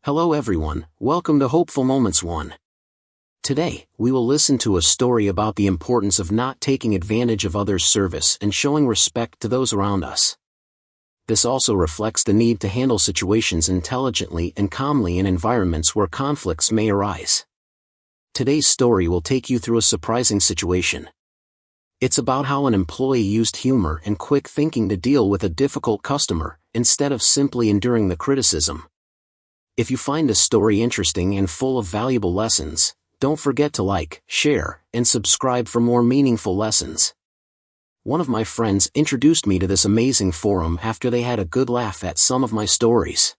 Hello everyone, welcome to Hopeful Moments 1. Today, we will listen to a story about the importance of not taking advantage of others' service and showing respect to those around us. This also reflects the need to handle situations intelligently and calmly in environments where conflicts may arise. Today's story will take you through a surprising situation. It's about how an employee used humor and quick thinking to deal with a difficult customer, instead of simply enduring the criticism. If you find this story interesting and full of valuable lessons, don't forget to like, share, and subscribe for more meaningful lessons. One of my friends introduced me to this amazing forum after they had a good laugh at some of my stories.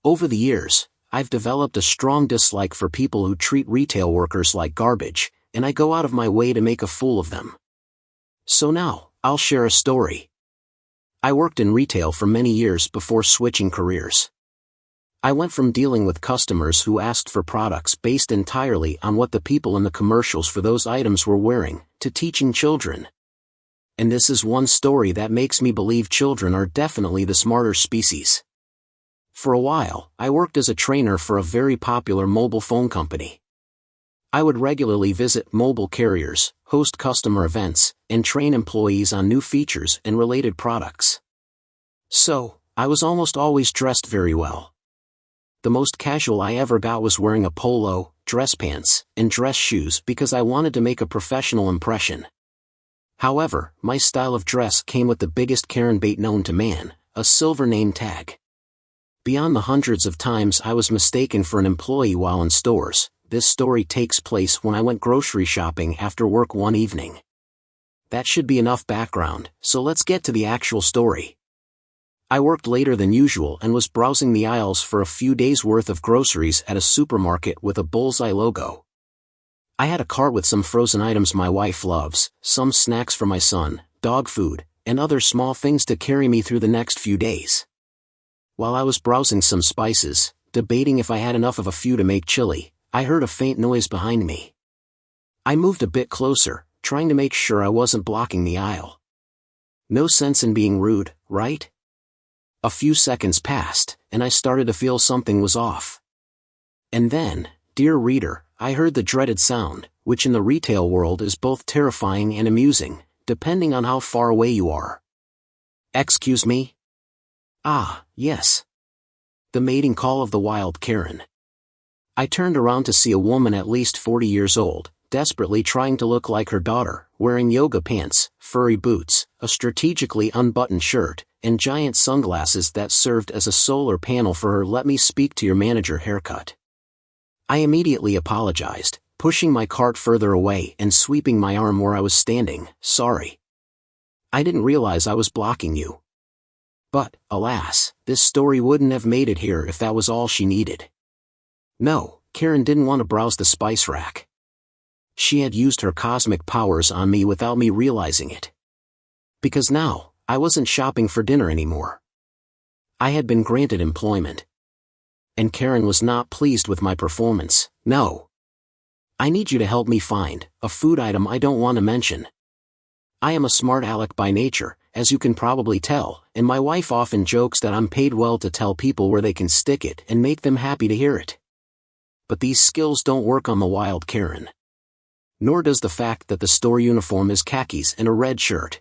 Over the years, I've developed a strong dislike for people who treat retail workers like garbage, and I go out of my way to make a fool of them. So now, I'll share a story. I worked in retail for many years before switching careers. I went from dealing with customers who asked for products based entirely on what the people in the commercials for those items were wearing, to teaching children. And this is one story that makes me believe children are definitely the smarter species. For a while, I worked as a trainer for a very popular mobile phone company. I would regularly visit mobile carriers, host customer events, and train employees on new features and related products. So, I was almost always dressed very well. The most casual I ever got was wearing a polo, dress pants, and dress shoes because I wanted to make a professional impression. However, my style of dress came with the biggest Karen bait known to man, a silver name tag. Beyond the hundreds of times I was mistaken for an employee while in stores, this story takes place when I went grocery shopping after work one evening. That should be enough background, so let's get to the actual story. I worked later than usual and was browsing the aisles for a few days' worth of groceries at a supermarket with a bullseye logo. I had a cart with some frozen items my wife loves, some snacks for my son, dog food, and other small things to carry me through the next few days. While I was browsing some spices, debating if I had enough of a few to make chili, I heard a faint noise behind me. I moved a bit closer, trying to make sure I wasn't blocking the aisle. No sense in being rude, right? A few seconds passed, and I started to feel something was off. And then, dear reader, I heard the dreaded sound, which in the retail world is both terrifying and amusing, depending on how far away you are. Excuse me? Ah, yes. The mating call of the wild Karen. I turned around to see a woman at least 40 years old, desperately trying to look like her daughter, wearing yoga pants, furry boots, a strategically unbuttoned shirt, and giant sunglasses that served as a solar panel for her "let me speak to your manager" haircut. I immediately apologized, pushing my cart further away and sweeping my arm where I was standing. Sorry. I didn't realize I was blocking you. But, alas, this story wouldn't have made it here if that was all she needed. No, Karen didn't want to browse the spice rack. She had used her cosmic powers on me without me realizing it. Because now, I wasn't shopping for dinner anymore. I had been granted employment. And Karen was not pleased with my performance. No. I need you to help me find a food item I don't want to mention. I am a smart aleck by nature, as you can probably tell, and my wife often jokes that I'm paid well to tell people where they can stick it and make them happy to hear it. But these skills don't work on the wild Karen. Nor does the fact that the store uniform is khakis and a red shirt.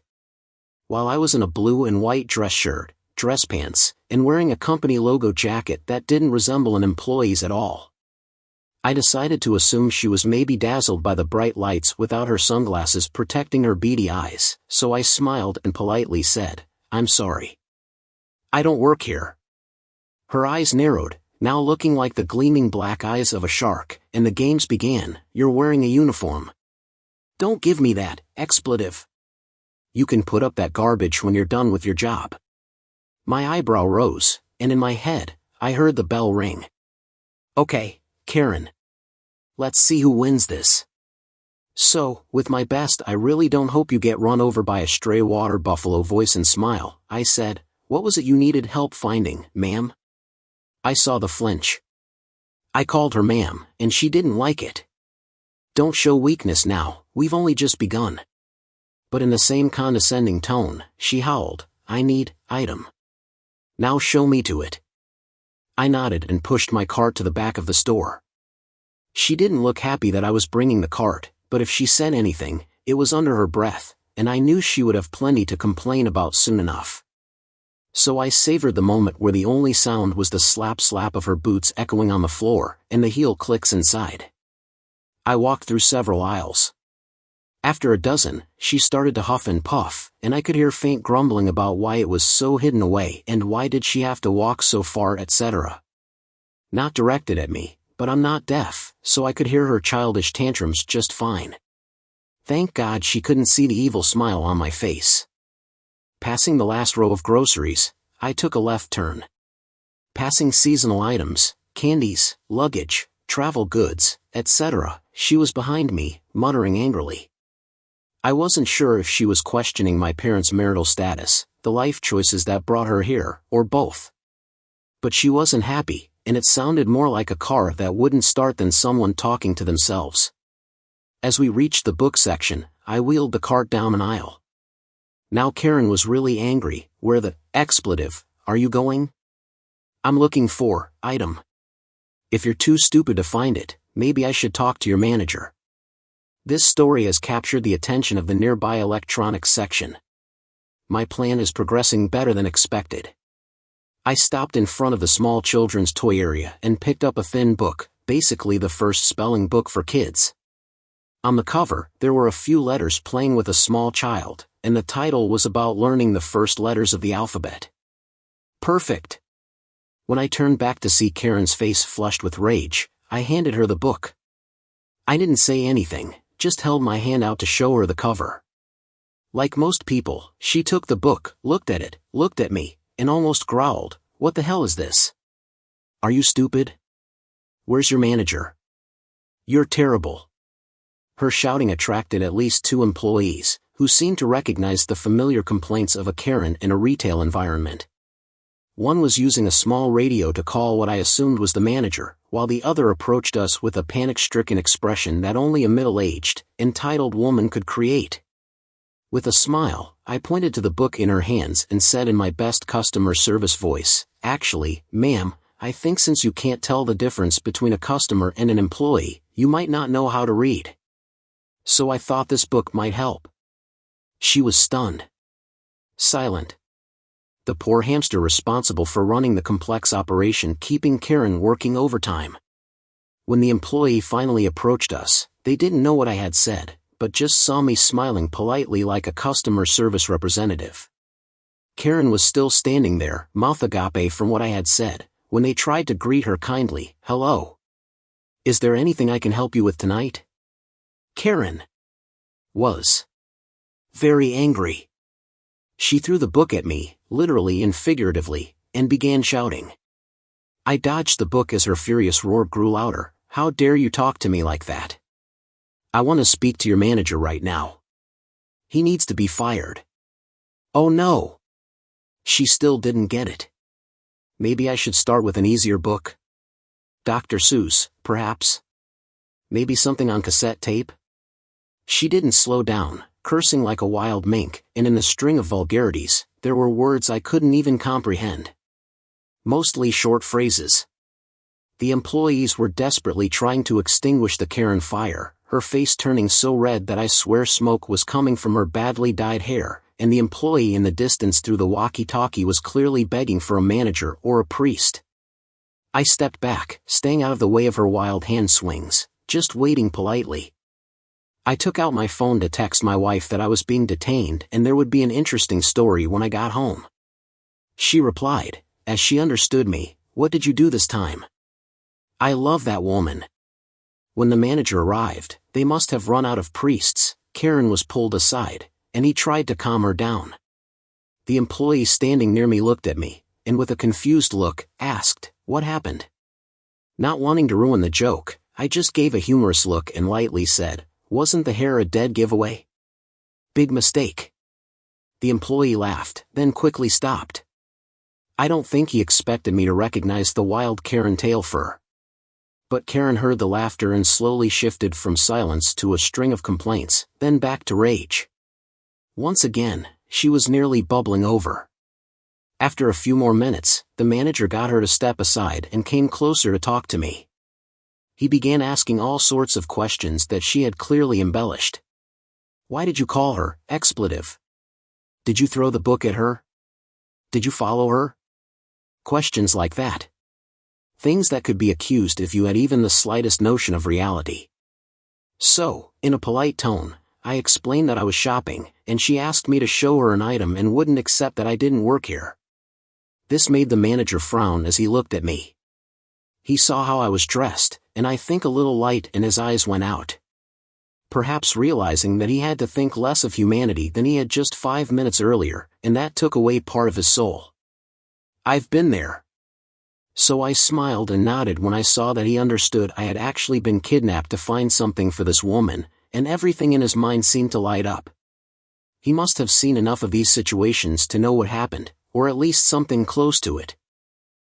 While I was in a blue and white dress shirt, dress pants, and wearing a company logo jacket that didn't resemble an employee's at all. I decided to assume she was maybe dazzled by the bright lights without her sunglasses protecting her beady eyes, so I smiled and politely said, "I'm sorry. I don't work here." Her eyes narrowed, now looking like the gleaming black eyes of a shark, and the games began. "You're wearing a uniform. Don't give me that expletive. You can put up that garbage when you're done with your job." My eyebrow rose, and in my head, I heard the bell ring. Okay, Karen. Let's see who wins this. So, with my best "I really don't hope you get run over by a stray water buffalo" voice and smile, I said, "What was it you needed help finding, ma'am?" I saw the flinch. I called her ma'am, and she didn't like it. "Don't show weakness now, we've only just begun." But in the same condescending tone, she howled, "I need item. Now show me to it." I nodded and pushed my cart to the back of the store. She didn't look happy that I was bringing the cart, but if she said anything, it was under her breath, and I knew she would have plenty to complain about soon enough. So I savored the moment where the only sound was the slap-slap of her boots echoing on the floor, and the heel clicks inside. I walked through several aisles. After a dozen, she started to huff and puff, and I could hear faint grumbling about why it was so hidden away and why did she have to walk so far, etc. Not directed at me, but I'm not deaf, so I could hear her childish tantrums just fine. Thank God she couldn't see the evil smile on my face. Passing the last row of groceries, I took a left turn. Passing seasonal items, candies, luggage, travel goods, etc., she was behind me, muttering angrily. I wasn't sure if she was questioning my parents' marital status, the life choices that brought her here, or both. But she wasn't happy, and it sounded more like a car that wouldn't start than someone talking to themselves. As we reached the book section, I wheeled the cart down an aisle. Now Karen was really angry. Where the expletive are you going? I'm looking for item. If you're too stupid to find it, maybe I should talk to your manager. This story has captured the attention of the nearby electronics section. My plan is progressing better than expected. I stopped in front of the small children's toy area and picked up a thin book, basically the first spelling book for kids. On the cover, there were a few letters playing with a small child, and the title was about learning the first letters of the alphabet. Perfect. When I turned back to see Karen's face flushed with rage, I handed her the book. I didn't say anything, just held my hand out to show her the cover. Like most people, she took the book, looked at it, looked at me, and almost growled, "What the hell is this? Are you stupid? Where's your manager? You're terrible." Her shouting attracted at least 2 employees, who seemed to recognize the familiar complaints of a Karen in a retail environment. One was using a small radio to call what I assumed was the manager, while the other approached us with a panic-stricken expression that only a middle-aged, entitled woman could create. With a smile, I pointed to the book in her hands and said in my best customer service voice, "Actually, ma'am, I think since you can't tell the difference between a customer and an employee, you might not know how to read. So I thought this book might help." She was stunned. Silent. The poor hamster responsible for running the complex operation keeping Karen working overtime. When the employee finally approached us, they didn't know what I had said, but just saw me smiling politely like a customer service representative. Karen was still standing there, mouth agape from what I had said, when they tried to greet her kindly, "Hello. Is there anything I can help you with tonight?" Karen was very angry. She threw the book at me, literally and figuratively, and began shouting. I dodged the book as her furious roar grew louder. "How dare you talk to me like that? I want to speak to your manager right now. He needs to be fired." Oh no! She still didn't get it. Maybe I should start with an easier book? Dr. Seuss, perhaps? Maybe something on cassette tape? She didn't slow down, cursing like a wild mink, and in the string of vulgarities, there were words I couldn't even comprehend. Mostly short phrases. The employees were desperately trying to extinguish the Karen fire, her face turning so red that I swear smoke was coming from her badly dyed hair, and the employee in the distance through the walkie-talkie was clearly begging for a manager or a priest. I stepped back, staying out of the way of her wild hand swings, just waiting politely. I took out my phone to text my wife that I was being detained and there would be an interesting story when I got home. She replied, as she understood me, "What did you do this time?" I love that woman. When the manager arrived, they must have run out of priests. Karen was pulled aside, and he tried to calm her down. The employee standing near me looked at me, and with a confused look, asked, "What happened?" Not wanting to ruin the joke, I just gave a humorous look and lightly said, "Wasn't the hair a dead giveaway?" "Big mistake." The employee laughed, then quickly stopped. I don't think he expected me to recognize the wild Karen tail fur. But Karen heard the laughter and slowly shifted from silence to a string of complaints, then back to rage. Once again, she was nearly bubbling over. After a few more minutes, the manager got her to step aside and came closer to talk to me. He began asking all sorts of questions that she had clearly embellished. Why did you call her expletive? Did you throw the book at her? Did you follow her? Questions like that. Things that could be accused if you had even the slightest notion of reality. So, in a polite tone, I explained that I was shopping, and she asked me to show her an item and wouldn't accept that I didn't work here. This made the manager frown as he looked at me. He saw how I was dressed, and I think a little light, and his eyes went out. Perhaps realizing that he had to think less of humanity than he had just 5 minutes earlier, and that took away part of his soul. I've been there. So I smiled and nodded when I saw that he understood I had actually been kidnapped to find something for this woman, and everything in his mind seemed to light up. He must have seen enough of these situations to know what happened, or at least something close to it.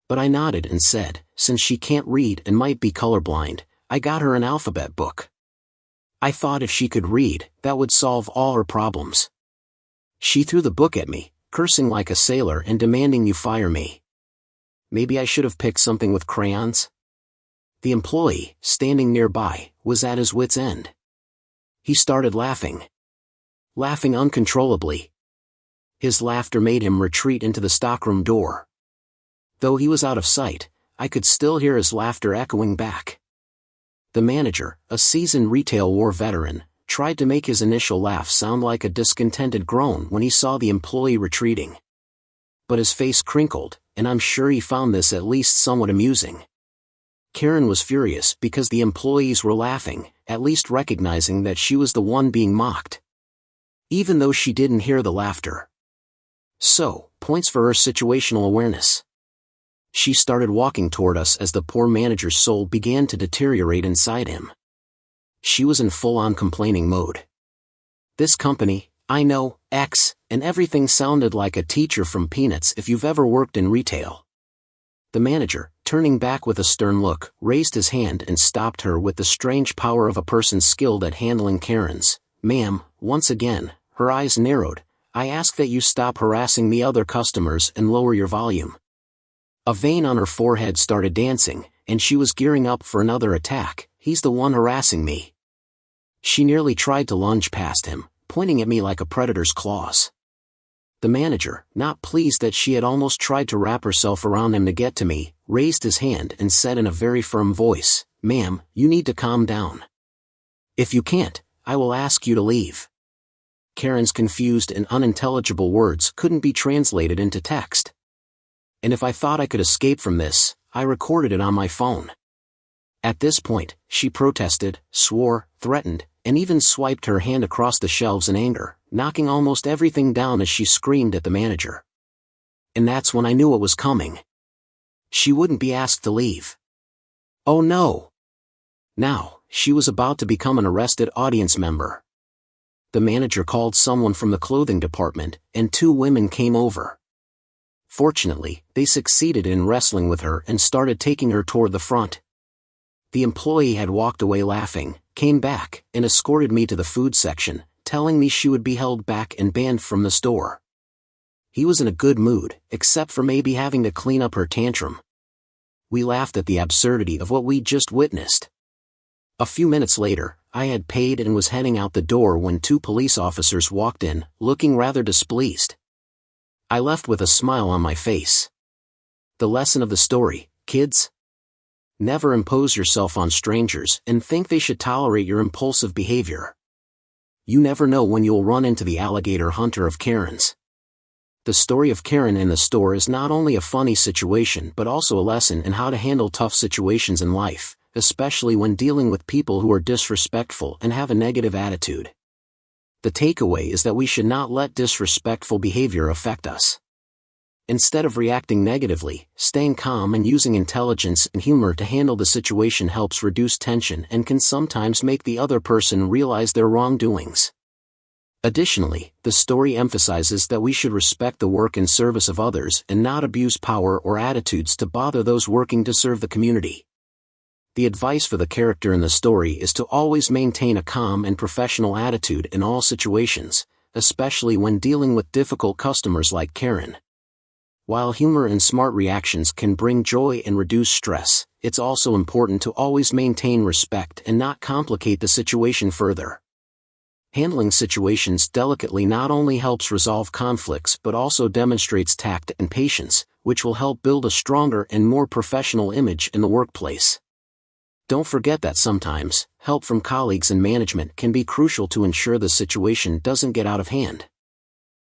But I nodded and said, since she can't read and might be colorblind, I got her an alphabet book. I thought if she could read, that would solve all her problems. She threw the book at me, cursing like a sailor and demanding you fire me. Maybe I should have picked something with crayons? The employee, standing nearby, was at his wit's end. He started laughing. Laughing uncontrollably. His laughter made him retreat into the stockroom door. Though he was out of sight, I could still hear his laughter echoing back. The manager, a seasoned retail war veteran, tried to make his initial laugh sound like a discontented groan when he saw the employee retreating. But his face crinkled, and I'm sure he found this at least somewhat amusing. Karen was furious because the employees were laughing, at least recognizing that she was the one being mocked. Even though she didn't hear the laughter. So, points for her situational awareness. She started walking toward us as the poor manager's soul began to deteriorate inside him. She was in full-on complaining mode. This company, I know, X, and everything sounded like a teacher from Peanuts if you've ever worked in retail. The manager, turning back with a stern look, raised his hand and stopped her with the strange power of a person skilled at handling Karens. Ma'am, once again, her eyes narrowed, I ask that you stop harassing the other customers and lower your volume. A vein on her forehead started dancing, and she was gearing up for another attack. He's the one harassing me. She nearly tried to lunge past him, pointing at me like a predator's claws. The manager, not pleased that she had almost tried to wrap herself around him to get to me, raised his hand and said in a very firm voice, Ma'am, you need to calm down. If you can't, I will ask you to leave. Karen's confused and unintelligible words couldn't be translated into text. And if I thought I could escape from this, I recorded it on my phone. At this point, she protested, swore, threatened, and even swiped her hand across the shelves in anger, knocking almost everything down as she screamed at the manager. And that's when I knew what was coming. She wouldn't be asked to leave. Oh no! Now, she was about to become an arrested audience member. The manager called someone from the clothing department, and 2 women came over. Fortunately, they succeeded in wrestling with her and started taking her toward the front. The employee had walked away laughing, came back, and escorted me to the food section, telling me she would be held back and banned from the store. He was in a good mood, except for maybe having to clean up her tantrum. We laughed at the absurdity of what we'd just witnessed. A few minutes later, I had paid and was heading out the door when 2 police officers walked in, looking rather displeased. I left with a smile on my face. The lesson of the story, kids? Never impose yourself on strangers and think they should tolerate your impulsive behavior. You never know when you'll run into the alligator hunter of Karens. The story of Karen in the store is not only a funny situation but also a lesson in how to handle tough situations in life, especially when dealing with people who are disrespectful and have a negative attitude. The takeaway is that we should not let disrespectful behavior affect us. Instead of reacting negatively, staying calm and using intelligence and humor to handle the situation helps reduce tension and can sometimes make the other person realize their wrongdoings. Additionally, the story emphasizes that we should respect the work and service of others and not abuse power or attitudes to bother those working to serve the community. The advice for the character in the story is to always maintain a calm and professional attitude in all situations, especially when dealing with difficult customers like Karen. While humor and smart reactions can bring joy and reduce stress, it's also important to always maintain respect and not complicate the situation further. Handling situations delicately not only helps resolve conflicts but also demonstrates tact and patience, which will help build a stronger and more professional image in the workplace. Don't forget that sometimes, help from colleagues and management can be crucial to ensure the situation doesn't get out of hand.